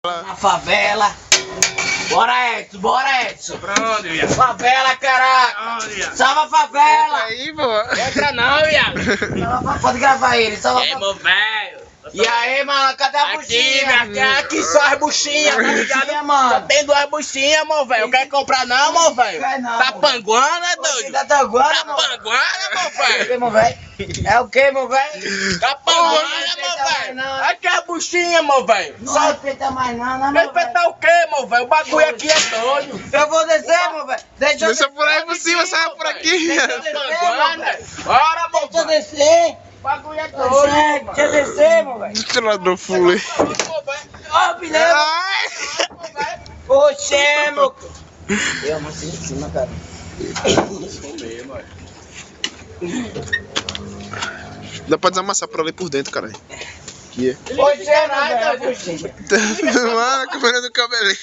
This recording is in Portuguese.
Na favela. Bora, Edson, bora, Edson. Pra onde, viado? Favela, caraca. Onde, viado? Salva a favela. Aí, pô. Entra não, viado. Pode gravar ele, salva a Ei, favela. meu velho. E aí, mano, cadê a Aqui, buchinha? aqui só as buchinhas, tá ligado? Buchinha, mano. Só tem duas buchinhas, meu velho. Quer comprar não, meu velho? Quer não, Tá meu panguana, é doido? Tá tanguando, Tá mano? panguana, meu É o velho? que, meu velho? É o que, meu velho? Tá panguana, Não meu respeita mais velho? não. Aqui é a buchinha, meu velho. Não Só respeita mais não, né, meu velho? respeitar o quê, meu velho? O bagulho aqui é doido. Eu vou descer, meu velho. Deixa eu Deixa por aí por cima, sai por aqui. Deixa eu Tá descer, panguana. meu velho. Bora, meu Deixa eu velho. descer. O bagulho é doido, Deixa eu descer, meu velho. Tirador full aí. Ó, o pneu. Ai. Oxê, meu. Eu amassei em cima, cara. Dá pra desamassar por ali por dentro, caralho. Aqui Oxê, nada, buchinha. é. Mano, a câmera do cabeleiro.